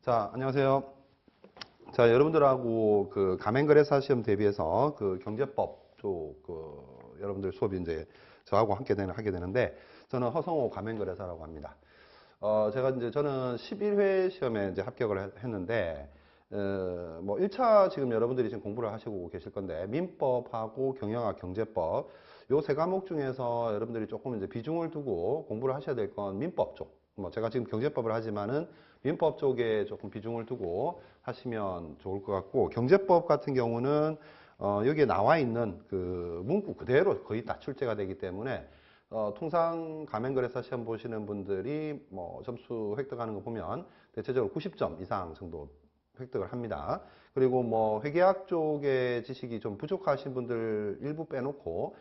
자, 안녕하세요. 자, 여러분들하고 그 가맹거래사 시험 대비해서 그 경제법 쪽 여러분들 수업이 이제 저하고 하게 되는데 저는 허성호 가맹거래사라고 합니다. 저는 11회 시험에 이제 합격을 했는데 뭐 1차 지금 여러분들이 지금 공부를 하시고 계실 건데 민법하고 경영학, 경제법 요 세 과목 중에서 여러분들이 조금 이제 비중을 두고 공부를 하셔야 될 건 민법 쪽. 뭐 제가 지금 경제법을 하지만은 민법 쪽에 조금 비중을 두고 하시면 좋을 것 같고, 경제법 같은 경우는 여기에 나와 있는 그 문구 그대로 거의 다 출제가 되기 때문에 통상 가맹거래사 시험 보시는 분들이 뭐 점수 획득하는 거 보면 대체적으로 90점 이상 정도 획득을 합니다. 그리고 뭐 회계학 쪽의 지식이 좀 부족하신 분들 일부 빼놓고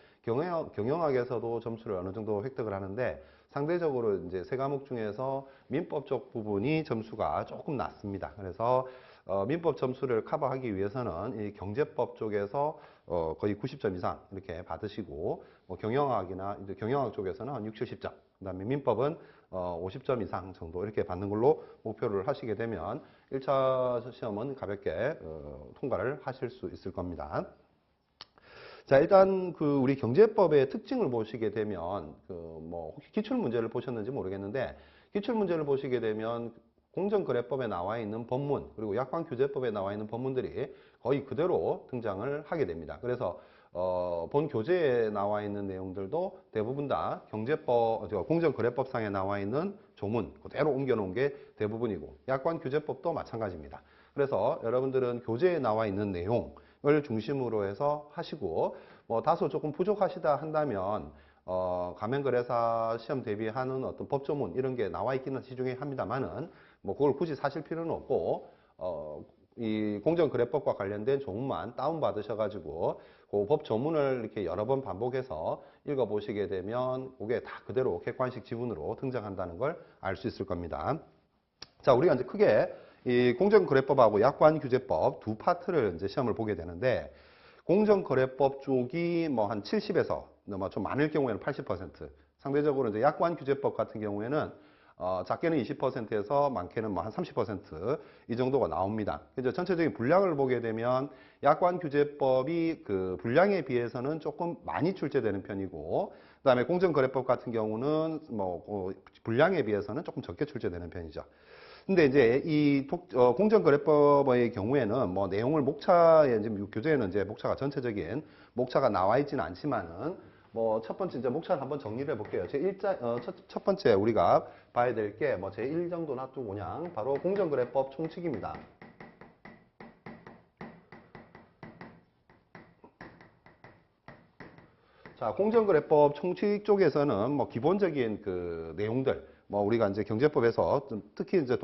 경영학에서도 점수를 어느 정도 획득을 하는데, 상대적으로 이제 세 과목 중에서 민법 쪽 부분이 점수가 조금 낮습니다. 그래서 민법 점수를 커버하기 위해서는 이 경제법 쪽에서 거의 90점 이상 이렇게 받으시고, 뭐 경영학이나 이제 경영학 쪽에서는 한 60, 70점, 그다음에 민법은 50점 이상 정도 이렇게 받는 걸로 목표를 하시게 되면 1차 시험은 가볍게 통과를 하실 수 있을 겁니다. 자, 일단 우리 경제법의 특징을 보시게 되면 뭐 혹시 기출 문제를 보셨는지 모르겠는데, 기출 문제를 보시게 되면 공정거래법에 나와 있는 법문, 그리고 약관규제법에 나와 있는 법문들이 거의 그대로 등장을 하게 됩니다. 그래서 본 교재에 나와 있는 내용들도 대부분 다 공정거래법상에 나와 있는 조문 그대로 옮겨놓은 게 대부분이고, 약관규제법도 마찬가지입니다. 그래서 여러분들은 교재에 나와 있는 내용을 중심으로 해서 하시고, 뭐 다소 조금 부족하시다 한다면 가맹거래사 시험 대비하는 어떤 법조문 이런 게 나와 있기는 시중에 합니다만은 뭐 그걸 굳이 사실 필요는 없고 이 공정거래법과 관련된 조문만 다운 받으셔가지고 그 법조문을 이렇게 여러 번 반복해서 읽어보시게 되면 그게 다 그대로 객관식 지문으로 등장한다는 걸 알 수 있을 겁니다. 자, 우리가 이제 크게 이 공정거래법하고 약관규제법 두 파트를 이제 시험을 보게 되는데, 공정거래법 쪽이 뭐 한 70에서 뭐 좀 많을 경우에는 80%, 상대적으로 이제 약관규제법 같은 경우에는 작게는 20%에서 많게는 뭐 한 30% 이 정도가 나옵니다. 그래서 전체적인 분량을 보게 되면 약관규제법이 그 분량에 비해서는 조금 많이 출제되는 편이고, 그다음에 공정거래법 같은 경우는 뭐 분량에 비해서는 조금 적게 출제되는 편이죠. 근데 이제 이 공정거래법의 경우에는 뭐 내용을 목차에 이제 교재에는 이제 목차가 전체적인 목차가 나와 있지는 않지만은 뭐 첫 번째 이제 목차를 한번 정리를 해볼게요. 첫 번째 우리가 봐야 될 게 뭐 제1 정도 놔두고 그냥 바로 공정거래법 총칙입니다. 자, 공정거래법 총칙 쪽에서는 뭐 기본적인 그 내용들, 뭐 우리가 이제 경제법에서 특히 이제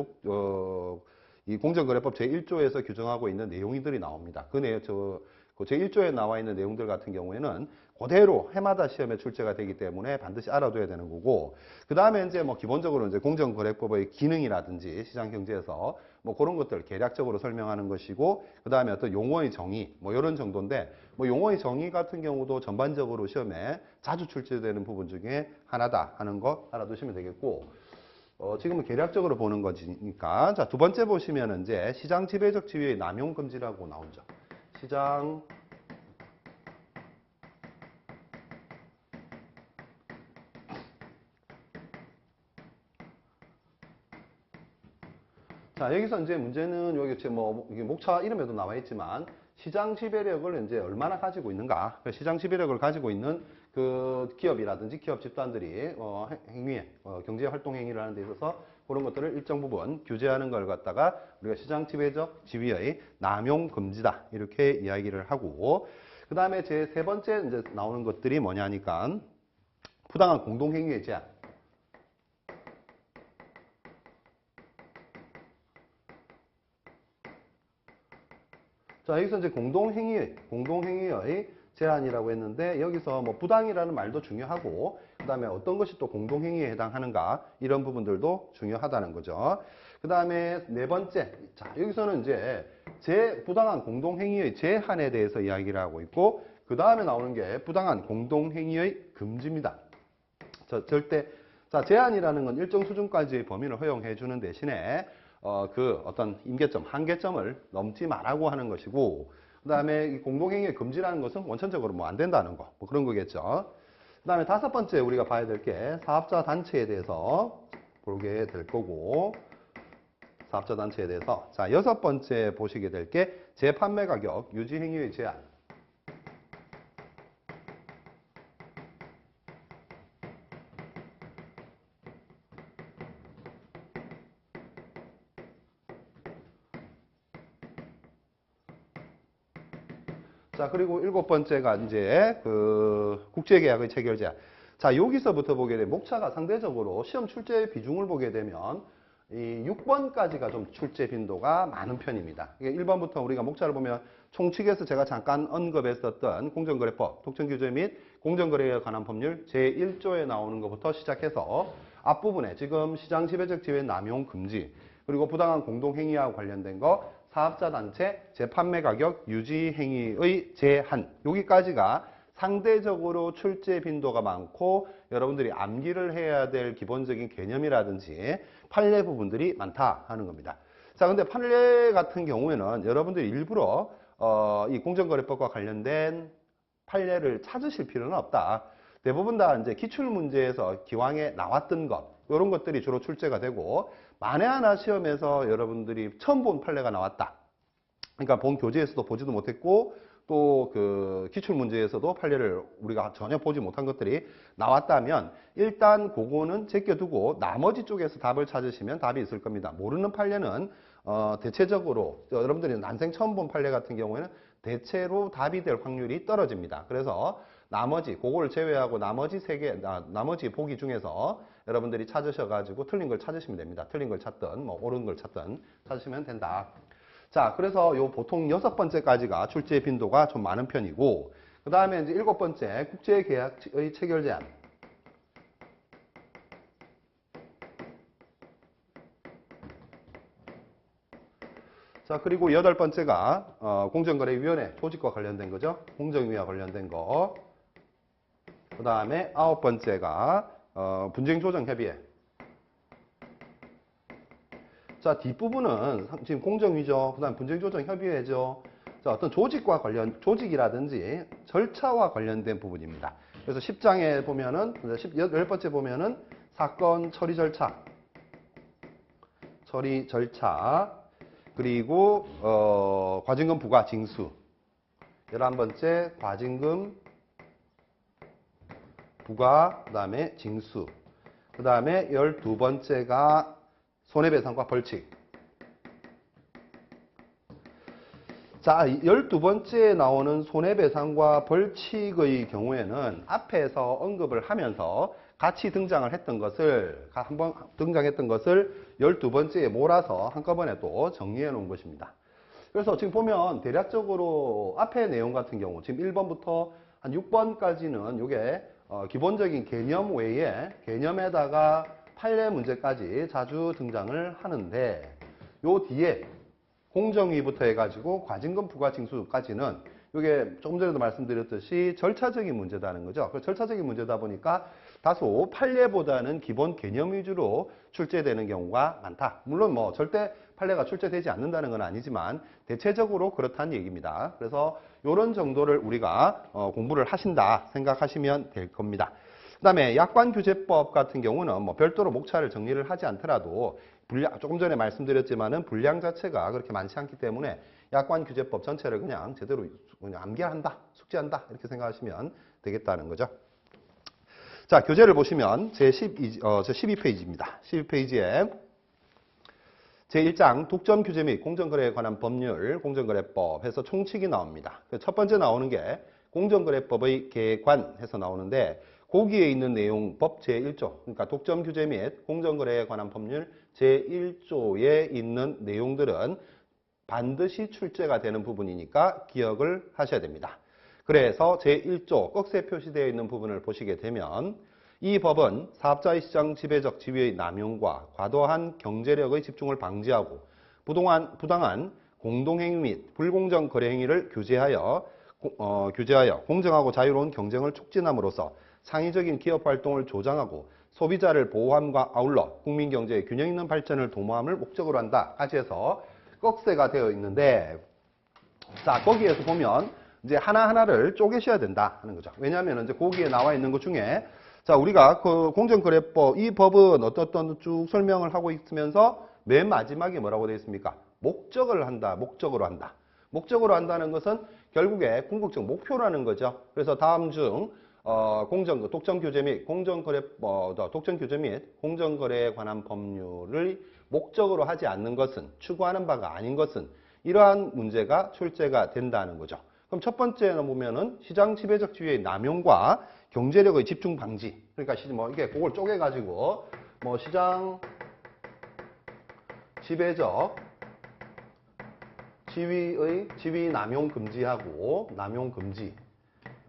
이 공정거래법 제1조에서 규정하고 있는 내용들이 나옵니다. 그 제1조에 나와 있는 내용들 같은 경우에는 그대로 해마다 시험에 출제가 되기 때문에 반드시 알아둬야 되는 거고, 그 다음에 이제 뭐 기본적으로 이제 공정거래법의 기능이라든지 시장경제에서 뭐 그런 것들 개략적으로 설명하는 것이고, 그 다음에 어떤 용어의 정의 뭐 이런 정도인데, 뭐 용어의 정의 같은 경우도 전반적으로 시험에 자주 출제되는 부분 중에 하나다 하는 거 알아두시면 되겠고, 지금은 개략적으로 보는 거니까. 자, 두 번째 보시면 이제 시장 지배적 지위의 남용 금지라고 나오죠. 시장 자, 여기서 이제 문제는 여기 지금 뭐 이게 목차 이름에도 나와 있지만 시장 지배력을 이제 얼마나 가지고 있는가. 시장 지배력을 가지고 있는 그 기업이라든지 기업 집단들이 행위에 경제 활동 행위를 하는 데 있어서 그런 것들을 일정 부분 규제하는 걸 갖다가 우리가 시장 지배적 지위의 남용 금지다 이렇게 이야기를 하고, 그 다음에 제 세 번째 이제 나오는 것들이 뭐냐니까 부당한 공동 행위의 제한. 자, 여기서 이제 공동행위의 제한이라고 했는데, 여기서 뭐 부당이라는 말도 중요하고, 그 다음에 어떤 것이 또 공동행위에 해당하는가, 이런 부분들도 중요하다는 거죠. 그 다음에 네 번째, 자, 여기서는 이제 부당한 공동행위의 제한에 대해서 이야기를 하고 있고, 그 다음에 나오는 게 부당한 공동행위의 금지입니다. 제한이라는 건 일정 수준까지의 범위를 허용해 주는 대신에 그 어떤 임계점, 한계점을 넘지 말라고 하는 것이고, 그 다음에 이 공동행위의 금지라는 것은 원천적으로 뭐 안 된다는 거, 뭐 그런 거겠죠. 그 다음에 다섯 번째 우리가 봐야 될 게 사업자 단체에 대해서 보게 될 거고, 사업자 단체에 대해서. 자, 여섯 번째 보시게 될 게 재판매 가격 유지 행위의 제한. 자, 그리고 일곱 번째가 이제 그 국제계약의 체결 제한. 자, 여기서부터 보게 되면 목차가 상대적으로 시험 출제 비중을 보게 되면 이 6번까지가 좀 출제 빈도가 많은 편입니다. 1번부터 우리가 목차를 보면 총칙에서 제가 잠깐 언급했었던 공정거래법, 독점규제 및 공정거래에 관한 법률 제1조에 나오는 것부터 시작해서 앞부분에 지금 시장 지배적 지위 남용 금지, 그리고 부당한 공동행위와 관련된 거, 사업자 단체, 재판매 가격 유지 행위의 제한, 여기까지가 상대적으로 출제 빈도가 많고 여러분들이 암기를 해야 될 기본적인 개념이라든지 판례 부분들이 많다 하는 겁니다. 자, 근데 판례 같은 경우에는 여러분들이 일부러 이 공정거래법과 관련된 판례를 찾으실 필요는 없다. 대부분 다 이제 기출문제에서 기왕에 나왔던 것, 이런 것들이 주로 출제가 되고, 만에 하나 시험에서 여러분들이 처음 본 판례가 나왔다. 그러니까 본 교재에서도 보지도 못했고, 또 그 기출문제에서도 판례를 우리가 전혀 보지 못한 것들이 나왔다면 일단 그거는 제껴두고 나머지 쪽에서 답을 찾으시면 답이 있을 겁니다. 모르는 판례는 대체적으로 여러분들이 난생 처음 본 판례 같은 경우에는 대체로 답이 될 확률이 떨어집니다. 그래서 나머지 그거를 제외하고 나머지 나머지 보기 중에서 여러분들이 찾으셔가지고 틀린 걸 찾으시면 됩니다. 틀린 걸 찾든 뭐 옳은 걸 찾든 찾으시면 된다. 자, 그래서 요 보통 여섯 번째까지가 출제 빈도가 좀 많은 편이고, 그 다음에 이제 일곱 번째 국제계약의 체결 제한. 자, 그리고 여덟 번째가 공정거래위원회 조직과 관련된 거죠. 공정위와 관련된 거. 그 다음에 아홉 번째가 분쟁조정협의회. 자, 뒷부분은 지금 공정위죠. 그 다음 분쟁조정협의회죠. 자, 어떤 조직이라든지 절차와 관련된 부분입니다. 그래서 10장에 보면은, 10번째 보면은 사건 처리 절차, 그리고, 과징금 부과 징수. 11번째, 과징금 부과, 그 다음에 징수. 그 다음에 12번째가 손해배상과 벌칙. 자, 12번째에 나오는 손해배상과 벌칙의 경우에는 앞에서 언급을 하면서 같이 등장을 했던 것을, 한번 등장했던 것을 12번째에 몰아서 한꺼번에 또 정리해 놓은 것입니다. 그래서 지금 보면 대략적으로 앞의 내용 같은 경우, 지금 1번부터 한 6번까지는 이게 기본적인 개념 외에 개념에다가 판례 문제까지 자주 등장을 하는데, 요 뒤에 공정위부터 해가지고 과징금 부과 징수까지는 이게 조금 전에도 말씀드렸듯이 절차적인 문제다는 거죠. 그 절차적인 문제다 보니까 다소 판례보다는 기본 개념 위주로 출제되는 경우가 많다. 물론 뭐 절대 판례가 출제되지 않는다는 건 아니지만 대체적으로 그렇다는 얘기입니다. 그래서 이런 정도를 우리가 공부를 하신다 생각하시면 될 겁니다. 그 다음에 약관규제법 같은 경우는 뭐 별도로 목차를 정리를 하지 않더라도 조금 전에 말씀드렸지만은 분량 자체가 그렇게 많지 않기 때문에 약관규제법 전체를 그냥 제대로 그냥 암기한다, 숙지한다 이렇게 생각하시면 되겠다는 거죠. 자, 교재를 보시면 제12페이지입니다. 12페이지에 제1장 독점규제 및 공정거래에 관한 법률, 공정거래법 해서 총칙이 나옵니다. 첫 번째 나오는 게 공정거래법의 개관 해서 나오는데, 거기에 있는 내용 법 제1조, 그러니까 독점규제 및 공정거래에 관한 법률 제1조에 있는 내용들은 반드시 출제가 되는 부분이니까 기억을 하셔야 됩니다. 그래서 제1조 꺽쇠 표시되어 있는 부분을 보시게 되면 이 법은 사업자의 시장 지배적 지위의 남용과 과도한 경제력의 집중을 방지하고 부당한 공동행위 및 불공정 거래행위를 규제하여 공정하고 자유로운 경쟁을 촉진함으로써 창의적인 기업 활동을 조장하고 소비자를 보호함과 아울러 국민 경제의 균형 있는 발전을 도모함을 목적으로 한다까지 해서 꺽쇠가 되어 있는데, 자, 거기에서 보면 이제 하나하나를 쪼개셔야 된다 하는 거죠. 왜냐하면 이제 거기에 나와 있는 것 중에, 자, 우리가 그 공정거래법, 이 법은 어떤 쭉 설명을 하고 있으면서 맨 마지막에 뭐라고 되어 있습니까? 목적을 한다, 목적으로 한다. 목적으로 한다는 것은 결국에 궁극적 목표라는 거죠. 그래서 다음 중 독점규제 및 독점규제 및 공정거래에 관한 법률을 목적으로 하지 않는 것은, 추구하는 바가 아닌 것은 이러한 문제가 출제가 된다는 거죠. 그럼 첫 번째는 보면은 시장 지배적 지위의 남용과 경제력의 집중 방지. 그러니까 이게 그걸 쪼개가지고 시장 지배적 지위 남용 금지하고 남용 금지.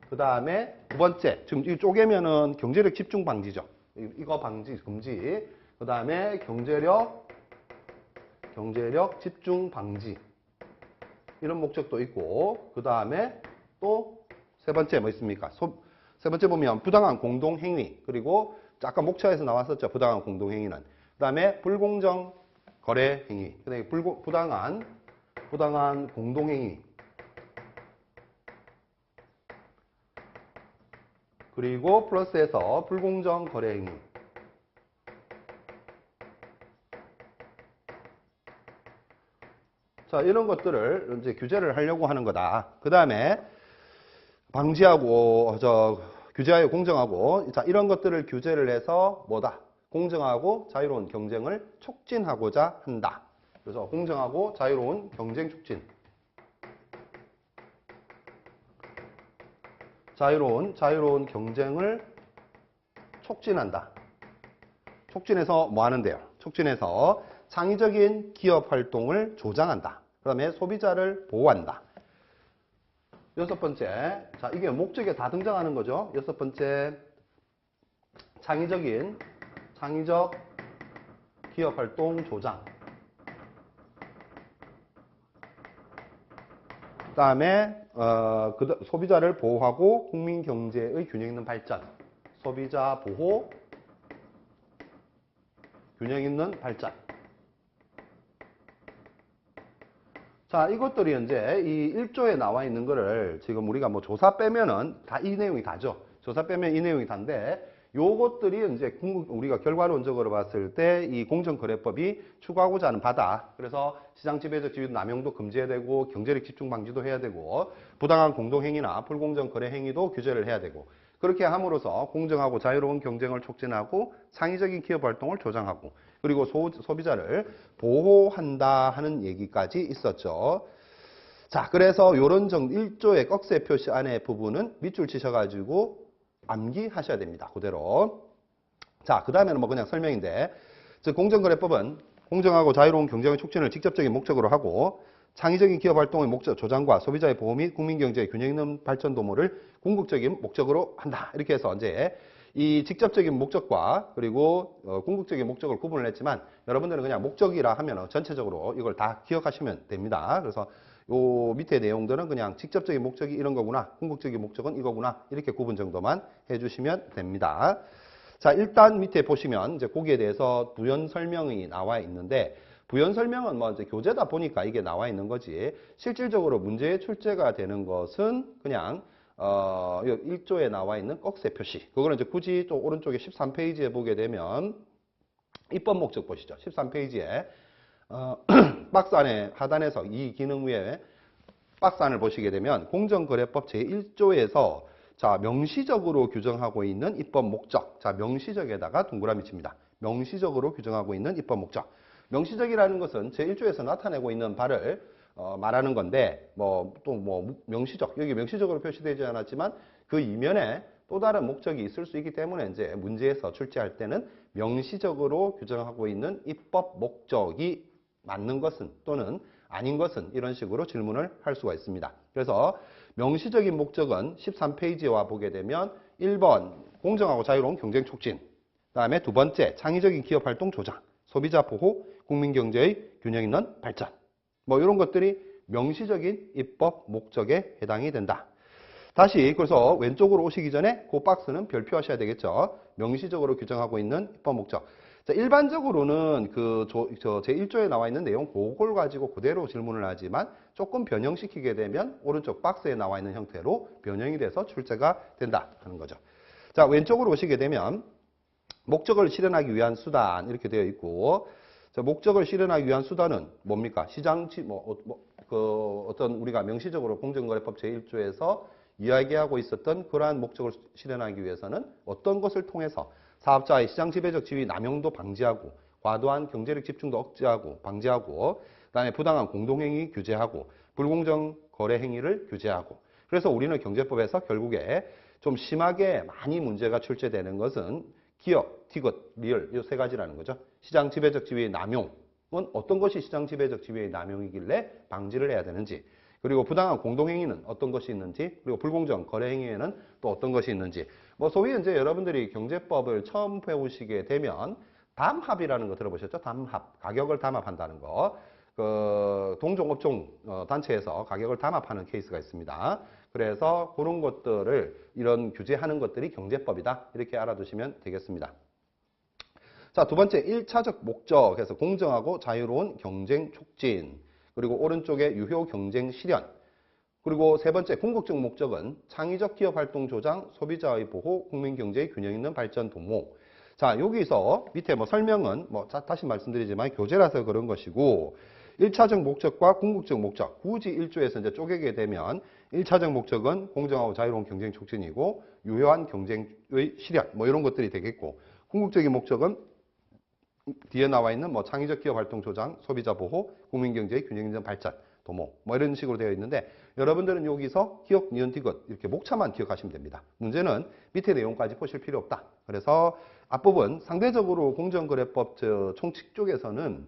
그 다음에 두 번째, 지금 이 쪼개면은 경제력 집중 방지죠. 이거 방지 금지. 그 다음에 경제력 집중 방지. 이런 목적도 있고, 그 다음에 또 세 번째 뭐 있습니까? 세 번째 보면 부당한 공동행위, 그리고 아까 목차에서 나왔었죠. 부당한 공동행위는. 그 다음에 불공정 거래 행위, 그다음에 부당한 공동행위, 그리고 플러스해서 불공정 거래 행위. 자, 이런 것들을 이제 규제를 하려고 하는 거다. 그 다음에 방지하고, 규제하여 공정하고, 자, 이런 것들을 규제를 해서 뭐다? 공정하고 자유로운 경쟁을 촉진하고자 한다. 그래서 공정하고 자유로운 경쟁 촉진. 자유로운 경쟁을 촉진한다. 촉진해서 뭐 하는데요? 촉진해서 창의적인 기업 활동을 조장한다. 그 다음에 소비자를 보호한다. 여섯 번째, 자, 이게 목적에 다 등장하는 거죠. 여섯 번째, 창의적 기업 활동 조장. 그 다음에 소비자를 보호하고 국민 경제의 균형 있는 발전. 소비자 보호, 균형 있는 발전. 자, 이것들이 이제 이 1조에 나와 있는 거를 지금 우리가 조사 빼면은 다 이 내용이 다죠. 조사 빼면 이 내용이 다인데, 요것들이 이제 우리가 결과론적으로 봤을 때 이 공정거래법이 추구하고자 하는 바다. 그래서 시장 지배적 지위 남용도 금지해야 되고, 경제력 집중 방지도 해야 되고, 부당한 공동행위나 불공정 거래 행위도 규제를 해야 되고, 그렇게 함으로써 공정하고 자유로운 경쟁을 촉진하고 창의적인 기업 활동을 조장하고, 그리고 소비자를 보호한다 하는 얘기까지 있었죠. 자, 그래서 요런 1조의 꺽쇠 표시 안에 부분은 밑줄 치셔가지고 암기하셔야 됩니다. 그대로. 자, 그 다음에는 그냥 설명인데, 즉 공정거래법은 공정하고 자유로운 경쟁의 촉진을 직접적인 목적으로 하고, 창의적인 기업 활동의 목적 조장과 소비자의 보호 및 국민경제의 균형 있는 발전 도모를 궁극적인 목적으로 한다. 이렇게 해서 이제 이 직접적인 목적과 그리고 궁극적인 목적을 구분을 했지만, 여러분들은 그냥 목적이라 하면 전체적으로 이걸 다 기억하시면 됩니다. 그래서 요 밑에 내용들은 그냥 직접적인 목적이 이런 거구나, 궁극적인 목적은 이거구나, 이렇게 구분 정도만 해주시면 됩니다. 자, 일단 밑에 보시면 이제 거기에 대해서 부연 설명이 나와 있는데, 부연 설명은 이제 교재다 보니까 이게 나와 있는 거지, 실질적으로 문제에 출제가 되는 것은 그냥 1조에 나와 있는 꺽쇠 표시. 그거는 이제 굳이 또 오른쪽에 13페이지에 보게 되면 입법 목적 보시죠. 13페이지에 박스 안에 하단에서 이 기능 위에 박스 안을 보시게 되면 공정거래법 제1조에서 자, 명시적으로 규정하고 있는 입법 목적. 자, 명시적에다가 동그라미 칩니다. 명시적으로 규정하고 있는 입법 목적. 명시적이라는 것은 제1조에서 나타내고 있는 바를 말하는 건데, 명시적, 여기 명시적으로 표시되지 않았지만 그 이면에 또 다른 목적이 있을 수 있기 때문에 이제 문제에서 출제할 때는 명시적으로 규정하고 있는 입법 목적이 맞는 것은 또는 아닌 것은 이런 식으로 질문을 할 수가 있습니다. 그래서 명시적인 목적은 13페이지에 와 보게 되면 1번 공정하고 자유로운 경쟁 촉진, 그 다음에 두 번째 창의적인 기업 활동 조장, 소비자 보호, 국민 경제의 균형 있는 발전, 이런 것들이 명시적인 입법 목적에 해당이 된다. 다시 그래서 왼쪽으로 오시기 전에 그 박스는 별표하셔야 되겠죠. 명시적으로 규정하고 있는 입법 목적. 자, 일반적으로는 제1조에 나와 있는 내용 그걸 가지고 그대로 질문을 하지만 조금 변형시키게 되면 오른쪽 박스에 나와 있는 형태로 변형이 돼서 출제가 된다 하는 거죠. 자, 왼쪽으로 오시게 되면 목적을 실현하기 위한 수단 이렇게 되어 있고, 자, 목적을 실현하기 위한 수단은 뭡니까? 어떤 우리가 명시적으로 공정거래법 제1조에서 이야기하고 있었던 그러한 목적을 실현하기 위해서는 어떤 것을 통해서 사업자의 시장 지배적 지위 남용도 방지하고, 과도한 경제력 집중도 억제하고 방지하고, 그다음에 부당한 공동행위 규제하고, 불공정 거래 행위를 규제하고. 그래서 우리는 경제법에서 결국에 좀 심하게 많이 문제가 출제되는 것은 기업, 티귿, 리얼 이 세 가지라는 거죠. 시장 지배적 지위의 남용은 어떤 것이 시장 지배적 지위의 남용이길래 방지를 해야 되는지, 그리고 부당한 공동행위는 어떤 것이 있는지, 그리고 불공정 거래 행위에는 또 어떤 것이 있는지. 소위 이제 여러분들이 경제법을 처음 배우시게 되면 담합이라는 거 들어보셨죠? 담합, 가격을 담합한다는 거. 동종 업종 단체에서 가격을 담합하는 케이스가 있습니다. 그래서 그런 것들을 이런 규제하는 것들이 경제법이다 이렇게 알아두시면 되겠습니다. 자, 두 번째 1차적 목적에서 공정하고 자유로운 경쟁 촉진, 그리고 오른쪽에 유효 경쟁 실현, 그리고 세 번째 궁극적 목적은 창의적 기업 활동 조장, 소비자의 보호, 국민 경제의 균형 있는 발전 도모. 자, 여기서 밑에 설명은 다시 말씀드리지만 교재라서 그런 것이고, 1차적 목적과 궁극적 목적, 굳이 1조에서 이제 쪼개게 되면 1차적 목적은 공정하고 자유로운 경쟁 촉진이고, 유효한 경쟁의 실현, 이런 것들이 되겠고, 궁극적인 목적은 뒤에 나와 있는 창의적 기업 활동 조장, 소비자 보호, 국민 경제의 균형 있는 발전, 도모, 이런 식으로 되어 있는데, 여러분들은 여기서 기억, 니은, 디귿 이렇게 목차만 기억하시면 됩니다. 문제는 밑에 내용까지 보실 필요 없다. 그래서 앞부분 상대적으로 공정거래법 총칙 쪽에서는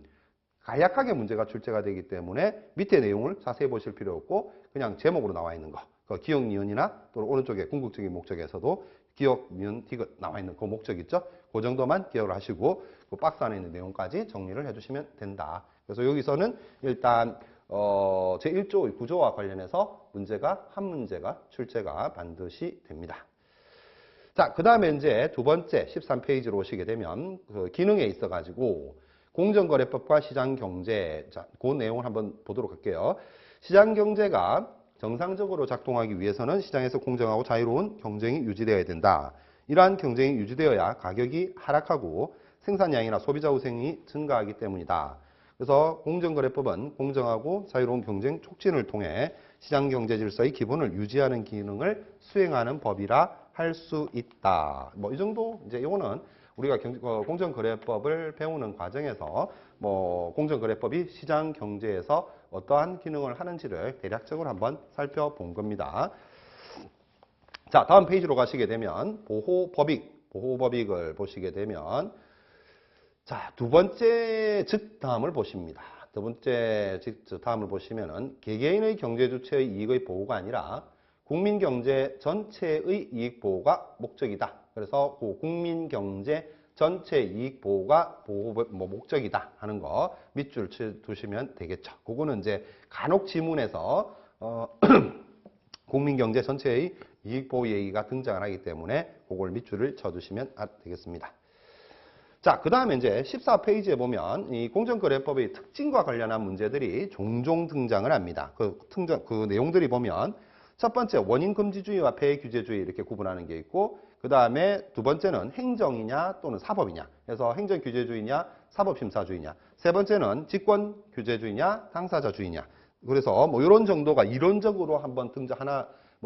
간략하게 문제가 출제가 되기 때문에 밑에 내용을 자세히 보실 필요 없고 그냥 제목으로 나와 있는 거, 기억, 니은이나 또는 오른쪽에 궁극적인 목적에서도 기억, 니은, 디귿 나와 있는 그 목적 있죠? 그 정도만 기억을 하시고 그 박스 안에 있는 내용까지 정리를 해주시면 된다. 그래서 여기서는 일단 제1조 구조와 관련해서 한 문제가 출제가 반드시 됩니다. 자, 그 다음에 이제 두 번째 13페이지로 오시게 되면 그 기능에 있어 가지고 공정거래법과 시장경제, 자, 그 내용을 한번 보도록 할게요. 시장경제가 정상적으로 작동하기 위해서는 시장에서 공정하고 자유로운 경쟁이 유지되어야 된다. 이러한 경쟁이 유지되어야 가격이 하락하고 생산량이나 소비자 우생이 증가하기 때문이다. 그래서 공정거래법은 공정하고 자유로운 경쟁 촉진을 통해 시장경제 질서의 기본을 유지하는 기능을 수행하는 법이라 할 수 있다. 이 정도, 이제 이거는 우리가 공정거래법을 배우는 과정에서 공정거래법이 시장경제에서 어떠한 기능을 하는지를 대략적으로 한번 살펴본 겁니다. 자, 다음 페이지로 가시게 되면 보호법익을 보시게 되면 자, 두 번째 다음을 보십니다. 두 번째 다음을 보시면은 개개인의 경제 주체의 이익의 보호가 아니라 국민 경제 전체의 이익 보호가 목적이다. 그래서 그 국민 경제 전체 이익 보호가 목적이다 하는 거 밑줄 두시면 되겠죠. 그거는 이제 간혹 지문에서 국민 경제 전체의 이익 보호 얘기가 등장을 하기 때문에 그걸 밑줄을 쳐두시면 되겠습니다. 자, 그 다음에 이제 14페이지에 보면 이 공정거래법의 특징과 관련한 문제들이 종종 등장을 합니다. 그 내용들이 보면 첫 번째 원인금지주의와 폐해규제주의 이렇게 구분하는 게 있고, 그 다음에 두 번째는 행정이냐 또는 사법이냐, 그래서 행정규제주의냐 사법심사주의냐, 세 번째는 직권규제주의냐 당사자주의냐. 그래서 이런 정도가 이론적으로 한번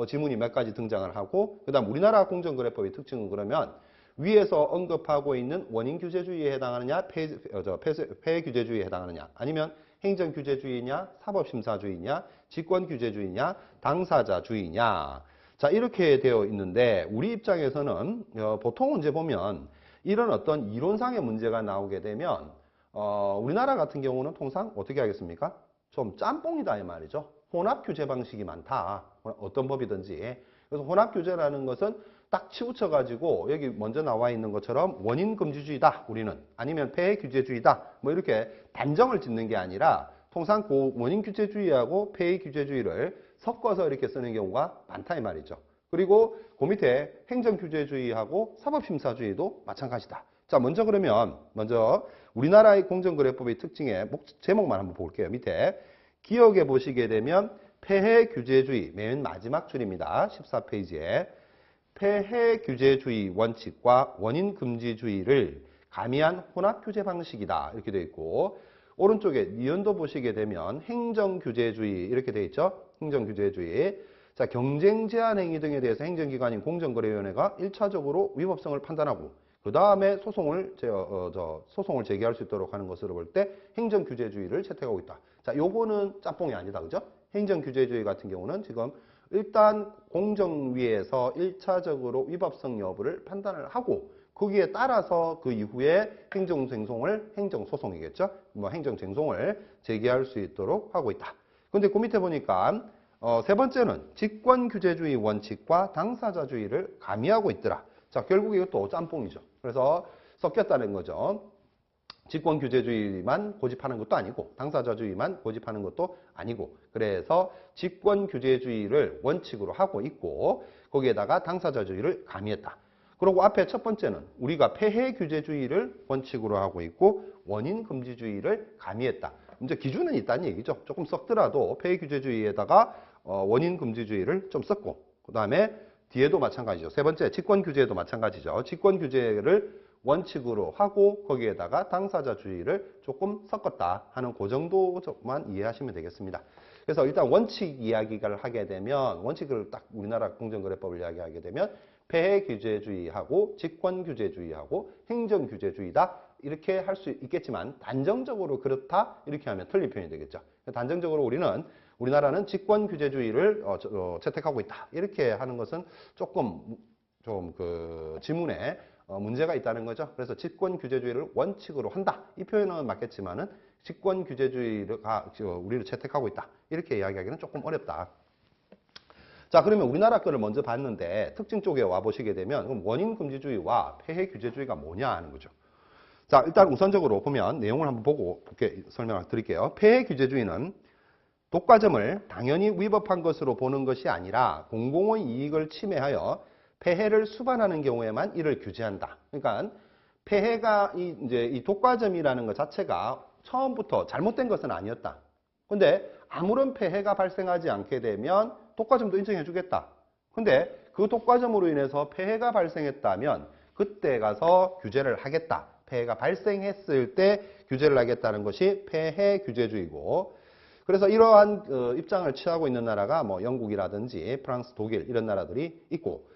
지문이 몇 가지 등장을 하고, 그 다음 우리나라 공정거래법의 특징은 그러면 위에서 언급하고 있는 원인규제주의에 해당하느냐 폐해규제주의에 해당하느냐, 아니면 행정규제주의냐 사법심사주의냐 직권규제주의냐 당사자주의냐. 자, 이렇게 되어 있는데 우리 입장에서는 보통은 이제 보면 이런 어떤 이론상의 문제가 나오게 되면 우리나라 같은 경우는 통상 어떻게 하겠습니까? 좀 짬뽕이다 이 말이죠. 혼합규제 방식이 많다. 어떤 법이든지. 그래서 혼합규제라는 것은 딱 치우쳐가지고 여기 먼저 나와 있는 것처럼 원인금지주의다 우리는, 아니면 폐해규제주의다 이렇게 단정을 짓는 게 아니라 통상 그 원인규제주의하고 폐해규제주의를 섞어서 이렇게 쓰는 경우가 많다 이 말이죠. 그리고 그 밑에 행정규제주의하고 사법심사주의도 마찬가지다. 자, 먼저 우리나라의 공정거래법의 특징의 제목만 한번 볼게요. 밑에 기억에 보시게 되면 폐해규제주의 맨 마지막 줄입니다. 14페이지에 폐해규제주의 원칙과 원인금지주의를 가미한 혼합규제 방식이다. 이렇게 되어 있고 오른쪽에 니은도 보시게 되면 행정규제주의 이렇게 되어 있죠. 행정규제주의. 자, 경쟁 제한 행위 등에 대해서 행정기관인 공정거래위원회가 1차적으로 위법성을 판단하고 그 다음에 소송을 제기할 수 있도록 하는 것으로 볼 때 행정규제주의를 채택하고 있다. 자, 요거는 짬뽕이 아니다. 그죠? 행정규제주의 같은 경우는 지금 일단 공정위에서 1차적으로 위법성 여부를 판단을 하고 거기에 따라서 그 이후에 행정소송이겠죠? 행정쟁송을 제기할 수 있도록 하고 있다. 근데 그 밑에 보니까 세 번째는 직권규제주의 원칙과 당사자주의를 가미하고 있더라. 자, 결국 이것도 짬뽕이죠. 그래서 섞였다는 거죠. 직권규제주의만 고집하는 것도 아니고 당사자주의만 고집하는 것도 아니고 그래서 직권규제주의를 원칙으로 하고 있고 거기에다가 당사자주의를 가미했다. 그리고 앞에 첫 번째는 우리가 폐해규제주의를 원칙으로 하고 있고 원인금지주의를 가미했다. 이제 기준은 있다는 얘기죠. 조금 섞더라도 폐해규제주의에다가 원인금지주의를 좀 썼고 그 다음에 뒤에도 마찬가지죠. 세 번째 직권규제도 마찬가지죠. 직권규제를 원칙으로 하고 거기에다가 당사자주의를 조금 섞었다 하는 그 정도만 이해하시면 되겠습니다. 그래서 일단 원칙 이야기를 하게 되면 원칙을 딱 우리나라 공정거래법을 이야기하게 되면 폐해규제주의하고 직권규제주의하고 행정규제주의다 이렇게 할 수 있겠지만 단정적으로 그렇다 이렇게 하면 틀린 표현이 되겠죠. 단정적으로 우리나라는 직권규제주의를 채택하고 있다 이렇게 하는 것은 조금 좀 그 지문에 문제가 있다는 거죠. 그래서 직권규제주의를 원칙으로 한다 이 표현은 맞겠지만은 직권규제주의가 우리를 채택하고 있다 이렇게 이야기하기는 조금 어렵다. 자, 그러면 우리나라 거를 먼저 봤는데 특징 쪽에 와 보시게 되면 그럼 원인금지주의와 폐해규제주의가 뭐냐 하는 거죠. 자, 일단 우선적으로 보면 내용을 한번 보고 이렇게 설명을 드릴게요. 폐해규제주의는 독과점을 당연히 위법한 것으로 보는 것이 아니라 공공의 이익을 침해하여 폐해를 수반하는 경우에만 이를 규제한다. 그러니까 폐해가 이 독과점이라는 것 자체가 처음부터 잘못된 것은 아니었다. 근데 아무런 폐해가 발생하지 않게 되면 독과점도 인정해 주겠다. 근데 그 독과점으로 인해서 폐해가 발생했다면 그때 가서 규제를 하겠다. 폐해가 발생했을 때 규제를 하겠다는 것이 폐해 규제주의고 그래서 이러한 입장을 취하고 있는 나라가 뭐 영국이라든지 프랑스, 독일 이런 나라들이 있고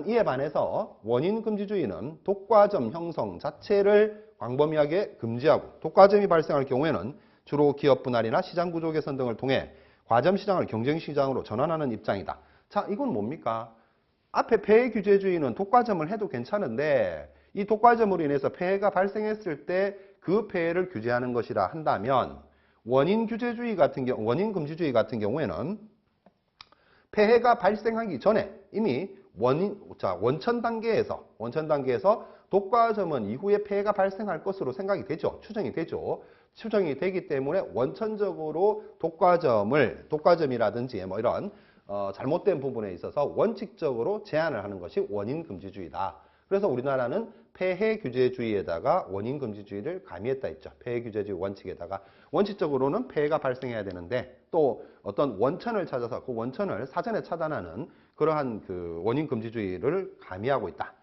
이에 반해서 원인금지주의는 독과점 형성 자체를 광범위하게 금지하고 독과점이 발생할 경우에는 주로 기업 분할이나 시장 구조 개선 등을 통해 과점 시장을 경쟁 시장으로 전환하는 입장이다. 자, 이건 뭡니까? 앞에 폐해 규제주의는 독과점을 해도 괜찮은데 이 독과점으로 인해서 폐해가 발생했을 때 그 폐해를 규제하는 것이라 한다면 원인금지주의 같은 경우에는 폐해가 발생하기 전에 이미 원천 단계에서 독과점은 이후에 폐해가 발생할 것으로 생각이 되죠. 추정이 되죠. 추정이 되기 때문에 원천적으로 독과점이라든지 뭐 이런 잘못된 부분에 있어서 원칙적으로 제한을 하는 것이 원인금지주의다. 그래서 우리나라는 폐해규제주의에다가 원인금지주의를 가미했다 했죠. 폐해규제주의 원칙에다가 원칙적으로는 폐해가 발생해야 되는데 또 어떤 원천을 찾아서 그 원천을 사전에 차단하는 그러한 그 원인금지주의를 가미하고 있다.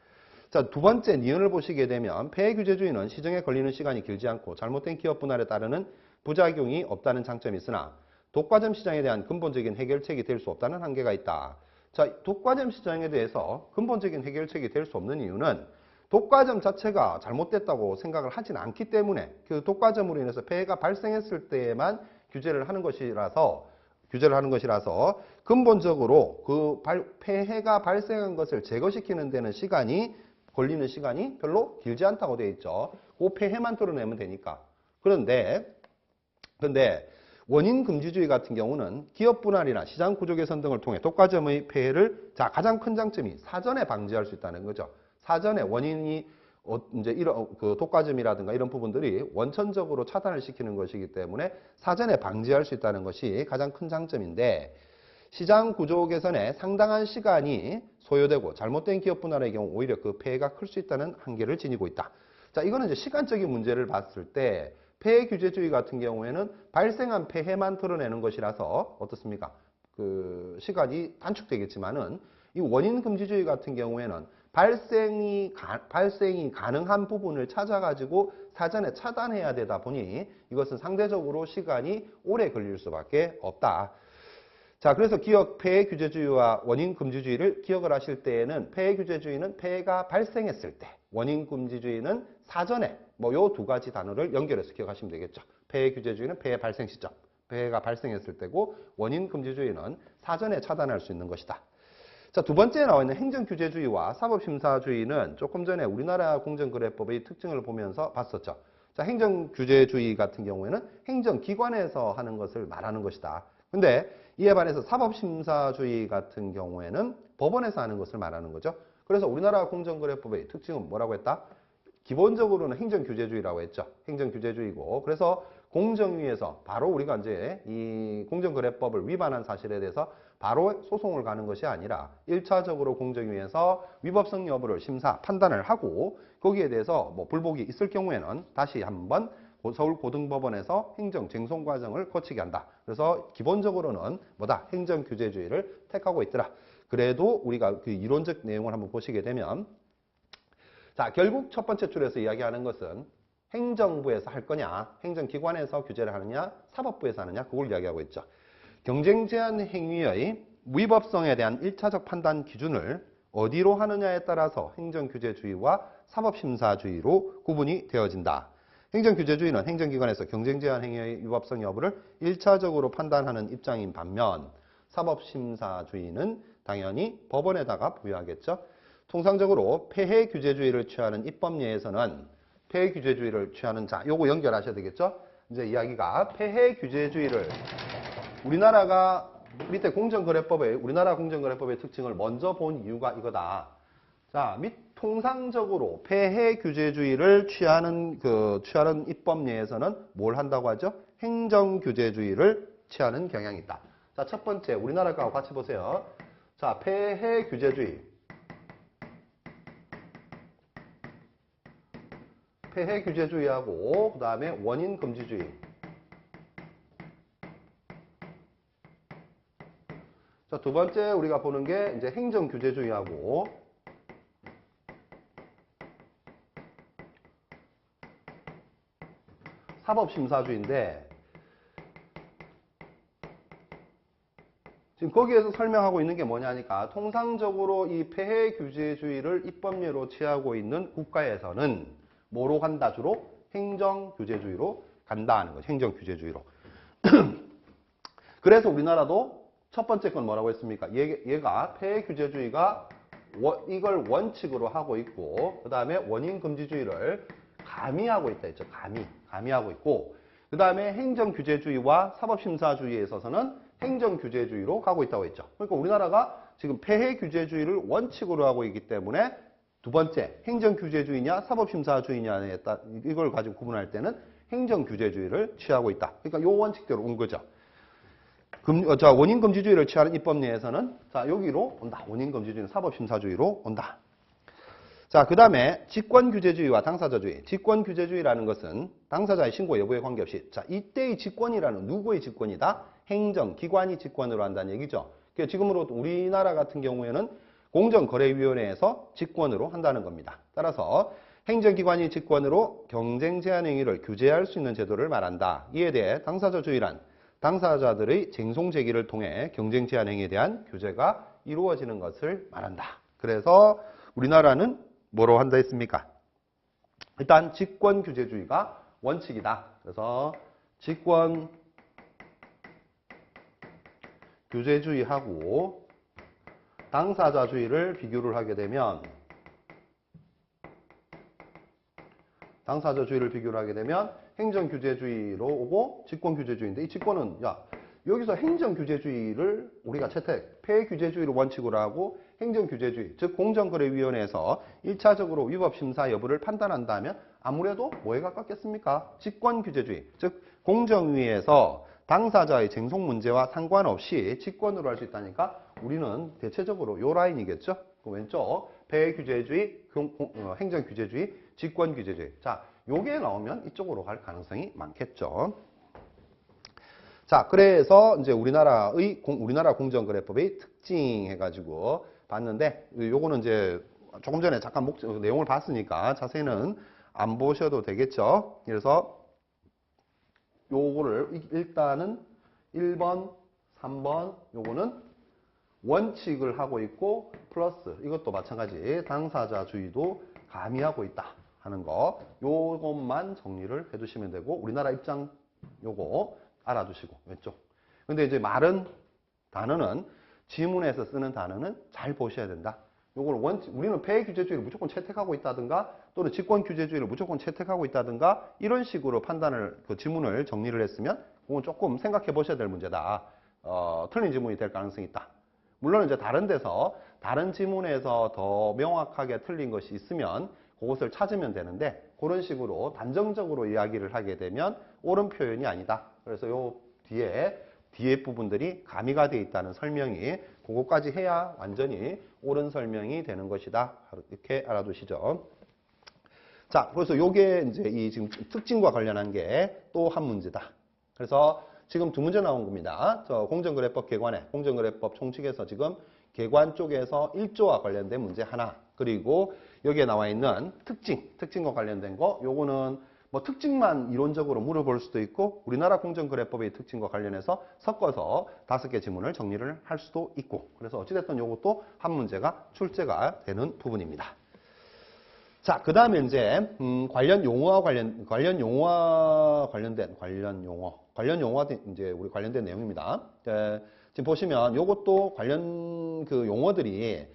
자, 두 번째 니은을 보시게 되면 폐해규제주의는 시정에 걸리는 시간이 길지 않고 잘못된 기업 분할에 따르는 부작용이 없다는 장점이 있으나 독과점 시장에 대한 근본적인 해결책이 될 수 없다는 한계가 있다. 자, 독과점 시장에 대해서 근본적인 해결책이 될 수 없는 이유는 독과점 자체가 잘못됐다고 생각을 하진 않기 때문에 그 독과점으로 인해서 폐해가 발생했을 때에만 규제를 하는 것이라서 근본적으로 그 폐해가 발생한 것을 제거시키는 데는 걸리는 시간이 별로 길지 않다고 되어 있죠. 그 폐해만 뚫어내면 되니까. 그런데 원인금지주의 같은 경우는 기업 분할이나 시장 구조 개선 등을 통해 독과점의 폐해를 가장 큰 장점이 사전에 방지할 수 있다는 거죠. 사전에 원인이 이제 이런 그 독과점이라든가 이런 부분들이 원천적으로 차단을 시키는 것이기 때문에 사전에 방지할 수 있다는 것이 가장 큰 장점인데 시장 구조 개선에 상당한 시간이 소요되고 잘못된 기업 분할의 경우 오히려 그 폐해가 클 수 있다는 한계를 지니고 있다. 자, 이거는 이제 시간적인 문제를 봤을 때 폐해 규제주의 같은 경우에는 발생한 폐해만 드러내는 것이라서 어떻습니까? 그 시간이 단축되겠지만은 이 원인 금지주의 같은 경우에는 발생이 가능한 부분을 찾아가지고 사전에 차단해야 되다 보니 이것은 상대적으로 시간이 오래 걸릴 수밖에 없다. 자, 그래서 기업 폐해 규제주의와 원인 금지주의를 기억을 하실 때에는 폐해 규제주의는 폐해가 발생했을 때, 원인 금지주의는 사전에 뭐 요 두 가지 단어를 연결해서 기억하시면 되겠죠. 폐해 규제주의는 폐해 발생 시점, 폐해가 발생했을 때고 원인 금지주의는 사전에 차단할 수 있는 것이다. 자, 두 번째에 나와 있는 행정규제주의와 사법심사주의는 조금 전에 우리나라 공정거래법의 특징을 보면서 봤었죠. 자, 행정규제주의 같은 경우에는 행정기관에서 하는 것을 말하는 것이다. 근데 이에 반해서 사법심사주의 같은 경우에는 법원에서 하는 것을 말하는 거죠. 그래서 우리나라 공정거래법의 특징은 뭐라고 했다? 기본적으로는 행정규제주의라고 했죠. 행정규제주의고. 그래서 공정위에서 바로 우리가 이제 이 공정거래법을 위반한 사실에 대해서 바로 소송을 가는 것이 아니라 1차적으로 공정위에서 위법성 여부를 심사, 판단을 하고 거기에 대해서 뭐 불복이 있을 경우에는 다시 한번 서울고등법원에서 행정쟁송 과정을 거치게 한다. 그래서 기본적으로는 뭐다? 행정규제주의를 택하고 있더라. 그래도 우리가 그 이론적 내용을 한번 보시게 되면 자, 결국 첫 번째 줄에서 이야기하는 것은 행정부에서 할 거냐, 행정기관에서 규제를 하느냐, 사법부에서 하느냐, 그걸 이야기하고 있죠. 경쟁 제한 행위의 위법성에 대한 1차적 판단 기준을 어디로 하느냐에 따라서 행정규제주의와 사법심사주의로 구분이 되어진다. 행정규제주의는 행정기관에서 경쟁 제한 행위의 위법성 여부를 1차적으로 판단하는 입장인 반면 사법심사주의는 당연히 법원에다가 부여하겠죠. 통상적으로 폐해 규제주의를 취하는 입법례에서는 폐해 규제주의를 취하는 자, 요거 연결하셔야 되겠죠? 이제 이야기가 폐해 규제주의를 우리나라가 밑에 우리나라 공정거래법의 특징을 먼저 본 이유가 이거다. 자, 통상적으로 폐해 규제주의를 취하는 입법례에서는 뭘 한다고 하죠? 행정 규제주의를 취하는 경향이 있다. 자, 첫 번째 우리나라 거하고 같이 보세요. 자, 폐해 규제주의. 폐해 규제주의하고 그다음에 원인 금지주의. 자, 두 번째 우리가 보는 게 이제 행정 규제주의하고 사법심사주의인데 지금 거기에서 설명하고 있는 게 뭐냐니까 통상적으로 이 폐해 규제주의를 입법례로 취하고 있는 국가에서는 뭐로 간다? 주로 행정규제주의로 간다 하는 거죠. 행정규제주의로. 그래서 우리나라도 첫 번째 건 뭐라고 했습니까? 얘가 폐해 규제주의가 이걸 원칙으로 하고 있고 그 다음에 원인 금지주의를 가미하고 있다 했죠. 가미하고 있고 그 다음에 행정규제주의와 사법심사주의에 있어서는 행정규제주의로 가고 있다고 했죠. 그러니까 우리나라가 지금 폐해 규제주의를 원칙으로 하고 있기 때문에 두 번째, 행정규제주의냐 사법심사주의냐에 따라 이걸 가지고 구분할 때는 행정규제주의를 취하고 있다. 그러니까 요 원칙대로 온 거죠. 자, 원인금지주의를 취하는 입법례에서는 자, 여기로 온다. 원인금지주의는 사법심사주의로 온다. 자, 그 다음에 직권규제주의와 당사자주의. 직권규제주의라는 것은 당사자의 신고 여부에 관계없이 자, 이때의 직권이라는 누구의 직권이다? 행정기관이 직권으로 한다는 얘기죠. 그러니까 지금으로 우리나라 같은 경우에는 공정거래위원회에서 직권으로 한다는 겁니다. 따라서 행정기관이 직권으로 경쟁 제한 행위를 규제할 수 있는 제도를 말한다. 이에 대해 당사자주의란 당사자들의 쟁송 제기를 통해 경쟁 제한 행위에 대한 규제가 이루어지는 것을 말한다. 그래서 우리나라는 뭐로 한다 했습니까? 일단 직권규제주의가 원칙이다. 그래서 직권규제주의하고 당사자주의를 비교를 하게 되면 행정규제주의로 오고 직권규제주의인데 이 직권은 여기서 행정규제주의를 우리가 폐해규제주의를 원칙으로 하고 행정규제주의, 즉 공정거래위원회에서 1차적으로 위법심사 여부를 판단한다면 아무래도 뭐에 가깝겠습니까? 직권규제주의, 즉 공정위에서 당사자의 쟁송 문제와 상관없이 직권으로 할 수 있다니까 우리는 대체적으로 요 라인이겠죠. 그 왼쪽 폐규제주의, 행정규제주의, 직권규제주의. 자, 요게 나오면 이쪽으로 갈 가능성이 많겠죠. 자, 그래서 이제 우리나라 공정거래법의 특징 해가지고 봤는데, 요거는 이제 조금 전에 잠깐 내용을 봤으니까 자세히는 안 보셔도 되겠죠. 그래서 요거를 일단은 1번, 3번 요거는 원칙을 하고 있고 플러스 이것도 마찬가지 당사자주의도 가미하고 있다 하는 거 요것만 정리를 해두시면 되고 우리나라 입장 요거 알아두시고 왼쪽. 근데 이제 말은 단어는 지문에서 쓰는 단어는 잘 보셔야 된다. 요걸 우리는 폐규제주의를 무조건 채택하고 있다든가 또는 직권규제주의를 무조건 채택하고 있다든가 이런 식으로 판단을 그 지문을 정리를 했으면 그건 조금 생각해 보셔야 될 문제다. 틀린 지문이 될 가능성이 있다. 물론 이제 다른 데서 다른 지문에서 더 명확하게 틀린 것이 있으면 그것을 찾으면 되는데 그런 식으로 단정적으로 이야기를 하게 되면 옳은 표현이 아니다. 그래서 요 뒤에 부분들이 가미가 되어 있다는 설명이 그것까지 해야 완전히 옳은 설명이 되는 것이다. 이렇게 알아두시죠. 자, 그래서 요게 이제 이 지금 특징과 관련한 게 또 한 문제다. 그래서 지금 두 문제 나온 겁니다. 저 공정거래법 개관에 공정거래법 총칙에서 지금 개관 쪽에서 1조와 관련된 문제 하나, 그리고 여기에 나와 있는 특징과 관련된 거, 요거는 뭐 특징만 이론적으로 물어볼 수도 있고 우리나라 공정거래법의 특징과 관련해서 섞어서 5개 지문을 정리를 할 수도 있고, 그래서 어찌됐든 요것도 한 문제가 출제가 되는 부분입니다. 자, 그 다음에 이제 관련 용어와 이제 우리 관련된 내용입니다. 지금 보시면 요것도 관련 그 용어들이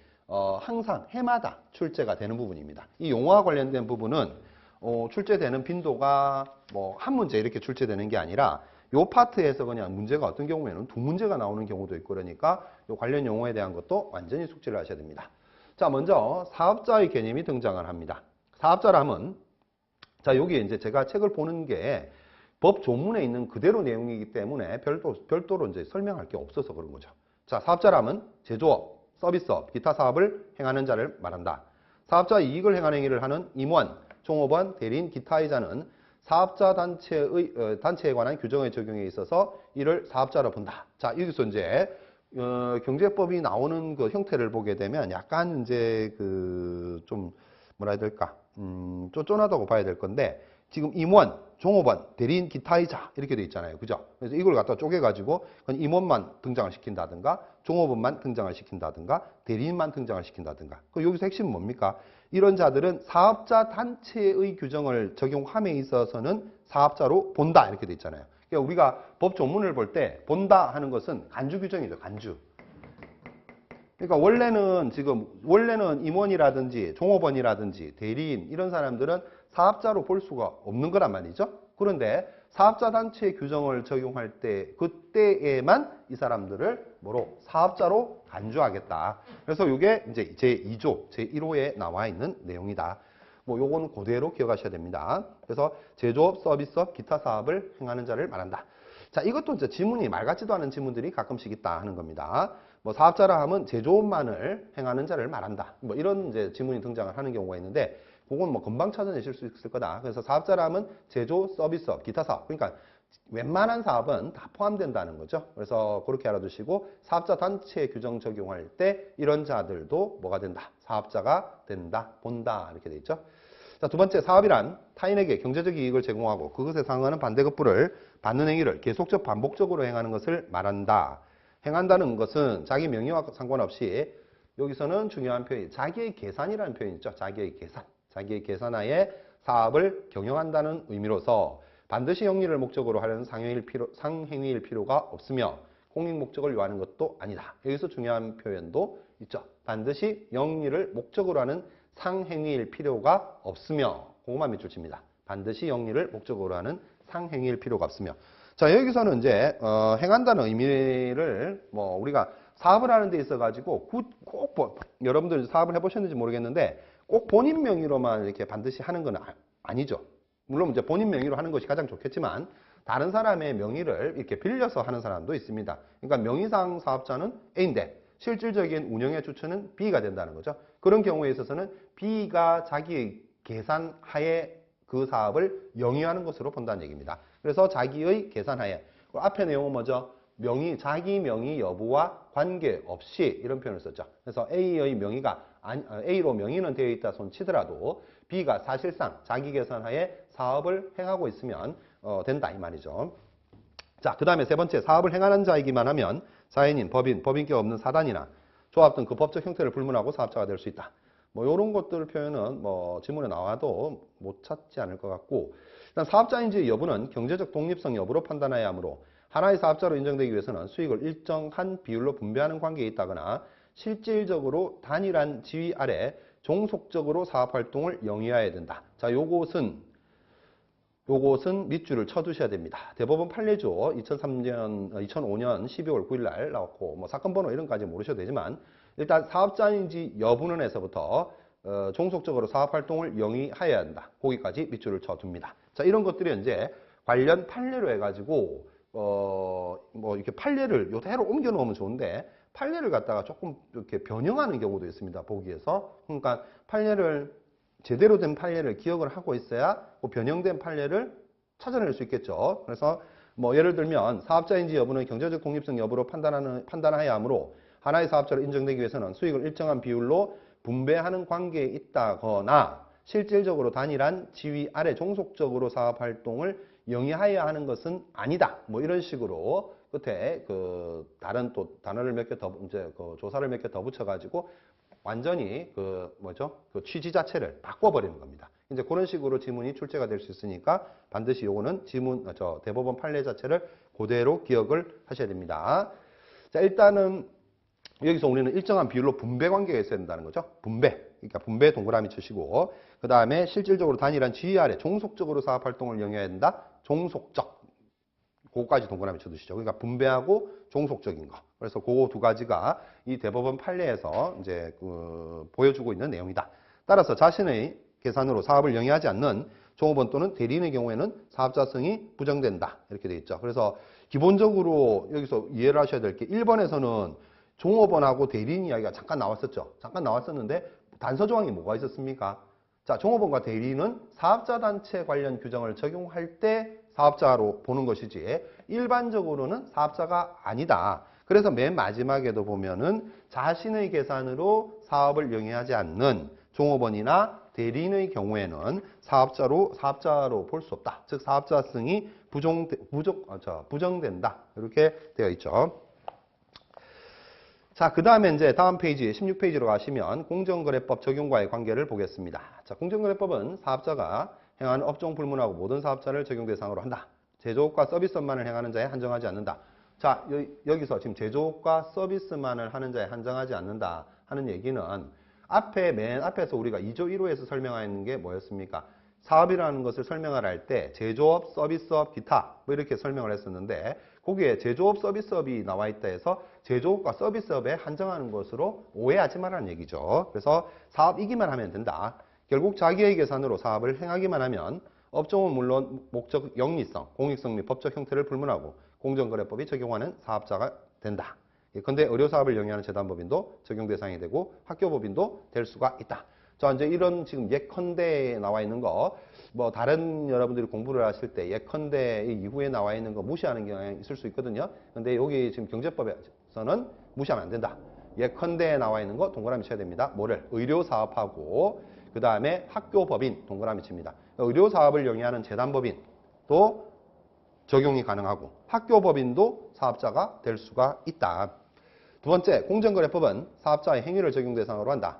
항상 해마다 출제가 되는 부분입니다. 이 용어와 관련된 부분은 출제되는 빈도가 뭐 한 문제 이렇게 출제되는 게 아니라 요 파트에서 그냥 문제가 어떤 경우에는 두 문제가 나오는 경우도 있고 그러니까 요 관련 용어에 대한 것도 완전히 숙지를 하셔야 됩니다. 자, 먼저 사업자의 개념이 등장을 합니다. 사업자라 하면 자, 여기 이제 제가 책을 보는 게 법 조문에 있는 그대로 내용이기 때문에 별도로 이제 설명할 게 없어서 그런 거죠. 자, 사업자라면 제조업, 서비스업, 기타 사업을 행하는 자를 말한다. 사업자 이익을 행하는 행위를 하는 임원, 종업원, 대리인, 기타의 자는 사업자 단체에 관한 규정의 적용에 있어서 이를 사업자로 본다. 자, 여기서 이제 경제법이 나오는 그 형태를 보게 되면 약간 이제 그 좀 뭐라 해야 될까? 쫀쫀하다고 봐야 될 건데 지금 임원, 종업원, 대리인, 기타의 자 이렇게 돼 있잖아요. 그죠? 그래서 이걸 갖다 쪼개가지고 임원만 등장을 시킨다든가 종업원만 등장을 시킨다든가 대리인만 등장을 시킨다든가 여기서 핵심은 뭡니까? 이런 자들은 사업자 단체의 규정을 적용함에 있어서는 사업자로 본다 이렇게 돼 있잖아요. 그러니까 우리가 법 조문을 볼 때 본다 하는 것은 간주 규정이죠. 간주. 그러니까 원래는 임원이라든지 종업원이라든지 대리인 이런 사람들은 사업자로 볼 수가 없는 거란 말이죠. 그런데 사업자 단체 규정을 적용할 때 그때에만 이 사람들을 뭐로 사업자로 간주하겠다. 그래서 이게 이제 제2조 제1호에 나와 있는 내용이다. 뭐 요거는 그대로 기억하셔야 됩니다. 그래서 제조업, 서비스업, 기타 사업을 행하는 자를 말한다. 자, 이것도 이제 지문이 말 같지도 않은 지문들이 가끔씩 있다 하는 겁니다. 뭐 사업자라 하면 제조업만을 행하는 자를 말한다. 뭐 이런 이제 지문이 등장을 하는 경우가 있는데 그건 뭐 금방 찾아내실 수 있을 거다. 그래서 사업자라 하면 제조, 서비스업, 기타 사업. 그러니까 웬만한 사업은 다 포함된다는 거죠. 그래서 그렇게 알아두시고 사업자 단체 규정 적용할 때 이런 자들도 뭐가 된다? 사업자가 된다, 본다 이렇게 돼 있죠. 자, 두 번째 사업이란 타인에게 경제적 이익을 제공하고 그것에 상응하는 반대급부를 받는 행위를 계속적 반복적으로 행하는 것을 말한다. 행한다는 것은 자기 명의와 상관없이 여기서는 중요한 표현이 자기의 계산이라는 표현이 있죠. 자기의 계산. 자기의 계산하에 사업을 경영한다는 의미로서 반드시 영리를 목적으로 하려는 상행위일 필요가 없으며 공익 목적을 요하는 것도 아니다. 여기서 중요한 표현도 있죠. 반드시 영리를 목적으로 하는 상행위일 필요가 없으며 그것만 밑줄 칩니다. 반드시 영리를 목적으로 하는 상행위일 필요가 없으며 자, 여기서는 이제 행한다는 의미를 뭐 우리가 사업을 하는 데 있어 가지고 꼭 여러분들 사업을 해보셨는지 모르겠는데 꼭 본인 명의로만 이렇게 반드시 하는 건 아니죠. 물론 이제 본인 명의로 하는 것이 가장 좋겠지만 다른 사람의 명의를 이렇게 빌려서 하는 사람도 있습니다. 그러니까 명의상 사업자는 A인데 실질적인 운영의 주체는 B가 된다는 거죠. 그런 경우에 있어서는 B가 자기의 계산하에 그 사업을 영위하는 것으로 본다는 얘기입니다. 그래서 자기의 계산하에 앞에 내용은 뭐죠? 명의, 자기 명의 여부와 관계없이 이런 표현을 썼죠. 그래서 A의 명의가 A로 명의는 되어 있다 손 치더라도 B가 사실상 자기 계산하에 사업을 행하고 있으면 된다 이 말이죠. 자, 그 다음에 세 번째, 사업을 행하는 자이기만 하면 사인인, 법인, 법인격 없는 사단이나 조합 등 그 법적 형태를 불문하고 사업자가 될 수 있다. 뭐 이런 것들 표현은 뭐 지문에 나와도 못 찾지 않을 것 같고, 일단 사업자인지 여부는 경제적 독립성 여부로 판단해야 하므로 하나의 사업자로 인정되기 위해서는 수익을 일정한 비율로 분배하는 관계에 있다거나 실질적으로 단일한 지위 아래 종속적으로 사업활동을 영위해야 된다. 자, 요것은 밑줄을 쳐두셔야 됩니다. 대법원 판례죠. 2005년 12월 9일 날 나왔고, 뭐 사건 번호 이런 까지 모르셔도 되지만 일단 사업자인지 여부는 에서부터 종속적으로 사업활동을 영위해야 한다. 거기까지 밑줄을 쳐둡니다. 자, 이런 것들이 이제 관련 판례로 해가지고 뭐 이렇게 판례를 요대로 옮겨 놓으면 좋은데 판례를 갖다가 조금 이렇게 변형하는 경우도 있습니다. 보기에서. 그러니까 판례를 제대로 된 판례를 기억을 하고 있어야 그 변형된 판례를 찾아낼 수 있겠죠. 그래서 뭐 예를 들면 사업자인지 여부는 경제적 독립성 여부로 판단해야 하므로 하나의 사업자로 인정되기 위해서는 수익을 일정한 비율로 분배하는 관계에 있다거나 실질적으로 단일한 지위 아래 종속적으로 사업 활동을 영위하여야 하는 것은 아니다. 뭐 이런 식으로 끝에 그 다른 또 단어를 몇 개 더 이제 그 조사를 몇 개 더 붙여가지고 완전히 그 취지 자체를 바꿔버리는 겁니다. 이제 그런 식으로 지문이 출제가 될 수 있으니까 반드시 요거는 대법원 판례 자체를 그대로 기억을 하셔야 됩니다. 자, 일단은 여기서 우리는 일정한 비율로 분배 관계가 있어야 된다는 거죠. 분배. 그러니까 분배 동그라미 치시고, 그 다음에 실질적으로 단일한 지위 아래 종속적으로 사업 활동을 영위해야 된다. 종속적. 그거까지 동그라미 쳐두시죠. 그러니까 분배하고 종속적인 거. 그래서 그 두 가지가 이 대법원 판례에서 이제 보여주고 있는 내용이다. 따라서 자신의 계산으로 사업을 영위하지 않는 종업원 또는 대리인의 경우에는 사업자성이 부정된다. 이렇게 돼 있죠. 그래서 기본적으로 여기서 이해를 하셔야 될 게 1번에서는 종업원하고 대리인 이야기가 잠깐 나왔었죠. 잠깐 나왔었는데 단서 조항이 뭐가 있었습니까? 자, 종업원과 대리인은 사업자 단체 관련 규정을 적용할 때 사업자로 보는 것이지 일반적으로는 사업자가 아니다. 그래서 맨 마지막에도 보면은 자신의 계산으로 사업을 영위하지 않는 종업원이나 대리인의 경우에는 사업자로 볼 수 없다. 즉 사업자성이 부정된다. 이렇게 되어 있죠. 자, 그 다음에 이제 다음 페이지 16페이지로 가시면 공정거래법 적용과의 관계를 보겠습니다. 자, 공정거래법은 사업자가 행하는 업종 불문하고 모든 사업자를 적용 대상으로 한다. 제조업과 서비스업만을 행하는 자에 한정하지 않는다. 자, 여기서 지금 제조업과 서비스만을 하는 자에 한정하지 않는다 하는 얘기는 맨 앞에서 우리가 2조 1호에서 설명하는 게 뭐였습니까? 사업이라는 것을 설명을 할 때 제조업, 서비스업, 기타 뭐 이렇게 설명을 했었는데 거기에 제조업, 서비스업이 나와 있다 해서 제조업과 서비스업에 한정하는 것으로 오해하지 말라는 얘기죠. 그래서 사업이기만 하면 된다. 결국 자기의 계산으로 사업을 행하기만 하면 업종은 물론 목적 영리성, 공익성 및 법적 형태를 불문하고 공정거래법이 적용하는 사업자가 된다. 예컨대 의료사업을 영위하는 재단법인도 적용 대상이 되고 학교법인도 될 수가 있다. 자, 이제 이런 지금 예컨대에 나와 있는 거, 뭐 다른 여러분들이 공부를 하실 때 예컨대 이후에 나와 있는 거 무시하는 경향이 있을 수 있거든요. 근데 여기 지금 경제법에서는 무시하면 안 된다. 예컨대에 나와 있는 거 동그라미 쳐야 됩니다. 뭐를? 의료사업하고 그 다음에 학교법인 동그라미 칩니다. 의료사업을 영위하는 재단법인도 적용이 가능하고 학교법인도 사업자가 될 수가 있다. 두 번째, 공정거래법은 사업자의 행위를 적용 대상으로 한다.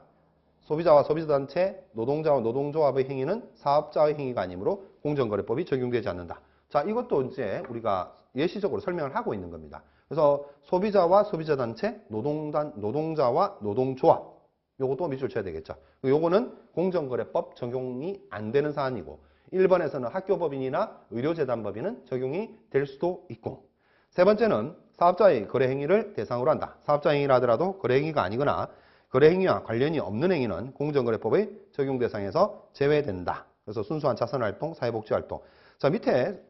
소비자와 소비자단체, 노동자와 노동조합의 행위는 사업자의 행위가 아니므로 공정거래법이 적용되지 않는다. 자, 이것도 이제 우리가 예시적으로 설명을 하고 있는 겁니다. 그래서 소비자와 소비자단체, 노동자와 노동조합, 요것도 밑줄 쳐야 되겠죠. 요거는 공정거래법 적용이 안 되는 사안이고 1번에서는 학교법인이나 의료재단법인은 적용이 될 수도 있고, 세 번째는 사업자의 거래행위를 대상으로 한다. 사업자 행위라 하더라도 거래행위가 아니거나 거래행위와 관련이 없는 행위는 공정거래법의 적용 대상에서 제외된다. 그래서 순수한 자선활동, 사회복지활동. 자, 밑에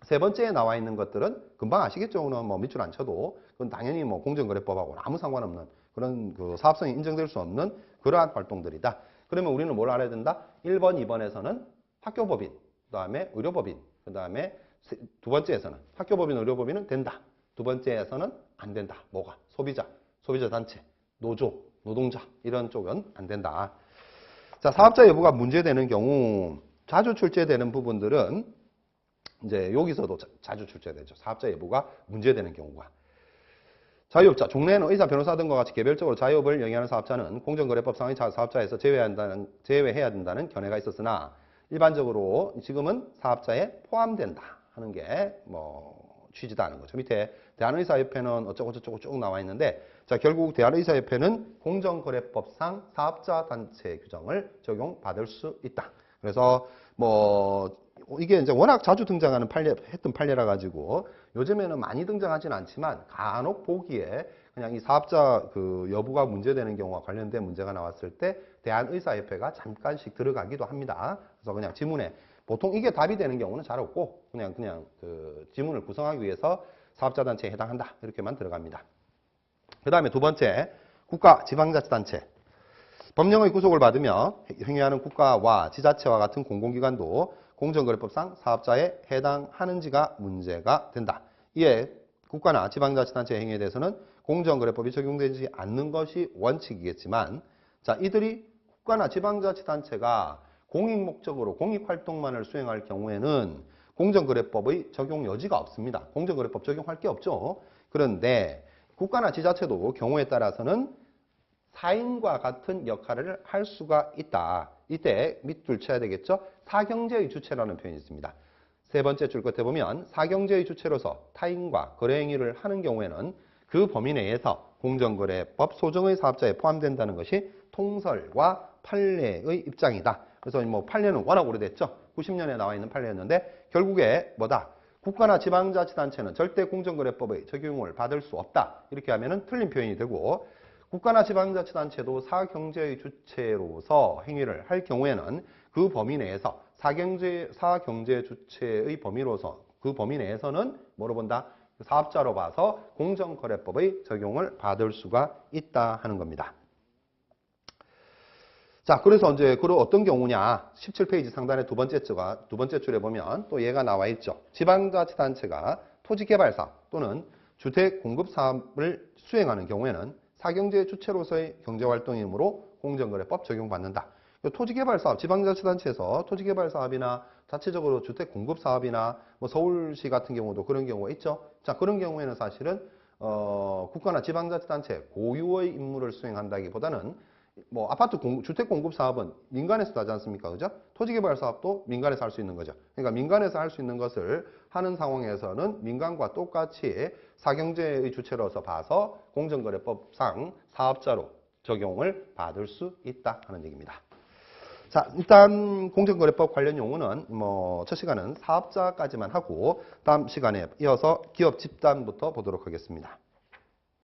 세 번째에 나와 있는 것들은 금방 아시겠죠? 오늘 뭐 밑줄 안 쳐도 그건 당연히 뭐 공정거래법하고 아무 상관없는 그런 그 사업성이 인정될 수 없는 그러한 활동들이다. 그러면 우리는 뭘 알아야 된다? 1번, 2번에서는 학교법인, 그다음에 의료법인, 그다음에 두 번째에서는 학교법인, 의료법인은 된다. 두 번째에서는 안 된다. 뭐가? 소비자, 소비자 단체, 노조, 노동자 이런 쪽은 안 된다. 자, 사업자 여부가 문제되는 경우 자주 출제되는 부분들은 이제 여기서도 자주 출제되죠. 사업자 여부가 문제되는 경우가. 자유업자, 종래에는 의사, 변호사 등과 같이 개별적으로 자유업을 영위하는 사업자는 공정거래법상의 사업자에서 제외해야 된다는 견해가 있었으나 일반적으로 지금은 사업자에 포함된다 하는 게 뭐 취지다는 거죠. 밑에 대한의사협회는 어쩌고 저쩌고 쭉 나와 있는데 자, 결국 대한의사협회는 공정거래법상 사업자 단체 규정을 적용받을 수 있다. 그래서 뭐 이게 이제 워낙 자주 등장하는 했던 판례라 가지고 요즘에는 많이 등장하지는 않지만 간혹 보기에 그냥 이 사업자 그 여부가 문제되는 경우와 관련된 문제가 나왔을 때 대한의사협회가 잠깐씩 들어가기도 합니다. 그래서 그냥 지문에 보통 이게 답이 되는 경우는 잘 없고 그냥 그 지문을 구성하기 위해서 사업자 단체에 해당한다 이렇게만 들어갑니다. 그 다음에 두 번째 국가 지방자치단체. 법령의 구속을 받으며 행위하는 국가와 지자체와 같은 공공기관도 공정거래법상 사업자에 해당하는지가 문제가 된다. 이에 국가나 지방자치단체의 행위에 대해서는 공정거래법이 적용되지 않는 것이 원칙이겠지만 자, 이들이 국가나 지방자치단체가 공익목적으로 공익활동만을 수행할 경우에는 공정거래법의 적용 여지가 없습니다. 공정거래법 적용할 게 없죠. 그런데 국가나 지자체도 경우에 따라서는 사인과 같은 역할을 할 수가 있다. 이때 밑줄 쳐야 되겠죠. 사경제의 주체라는 표현이 있습니다. 세 번째 줄 끝에 보면 사경제의 주체로서 타인과 거래 행위를 하는 경우에는 그 범위 내에서 공정거래법 소정의 사업자에 포함된다는 것이 통설과 판례의 입장이다. 그래서 뭐 판례는 워낙 오래됐죠. 90년에 나와 있는 판례였는데 결국에 뭐다? 국가나 지방자치단체는 절대 공정거래법의 적용을 받을 수 없다. 이렇게 하면은 틀린 표현이 되고 국가나 지방자치단체도 사경제의 주체로서 행위를 할 경우에는 그 범위 내에서 사경제 주체의 범위로서 그 범위 내에서는 뭐로 본다? 사업자로 봐서 공정거래법의 적용을 받을 수가 있다 하는 겁니다. 자, 그래서 이제 어떤 경우냐? 17페이지 상단의 두 번째 줄에 보면 또 얘가 나와 있죠. 지방자치단체가 토지개발사업 또는 주택공급사업을 수행하는 경우에는 사경제 주체로서의 경제활동이므로 공정거래법 적용받는다. 토지개발사업, 지방자치단체에서 토지개발사업이나 자체적으로 주택공급사업이나 뭐 서울시 같은 경우도 그런 경우가 있죠. 자, 그런 경우에는 사실은 국가나 지방자치단체 고유의 임무를 수행한다기보다는 뭐 아파트 주택 공급 사업은 민간에서도 하지 않습니까? 그죠? 토지개발 사업도 민간에서 할 수 있는 거죠. 그러니까 민간에서 할 수 있는 것을 하는 상황에서는 민간과 똑같이 사경제의 주체로서 봐서 공정거래법상 사업자로 적용을 받을 수 있다 하는 얘기입니다. 자, 일단 공정거래법 관련 용어는 뭐 첫 시간은 사업자까지만 하고 다음 시간에 이어서 기업 집단부터 보도록 하겠습니다.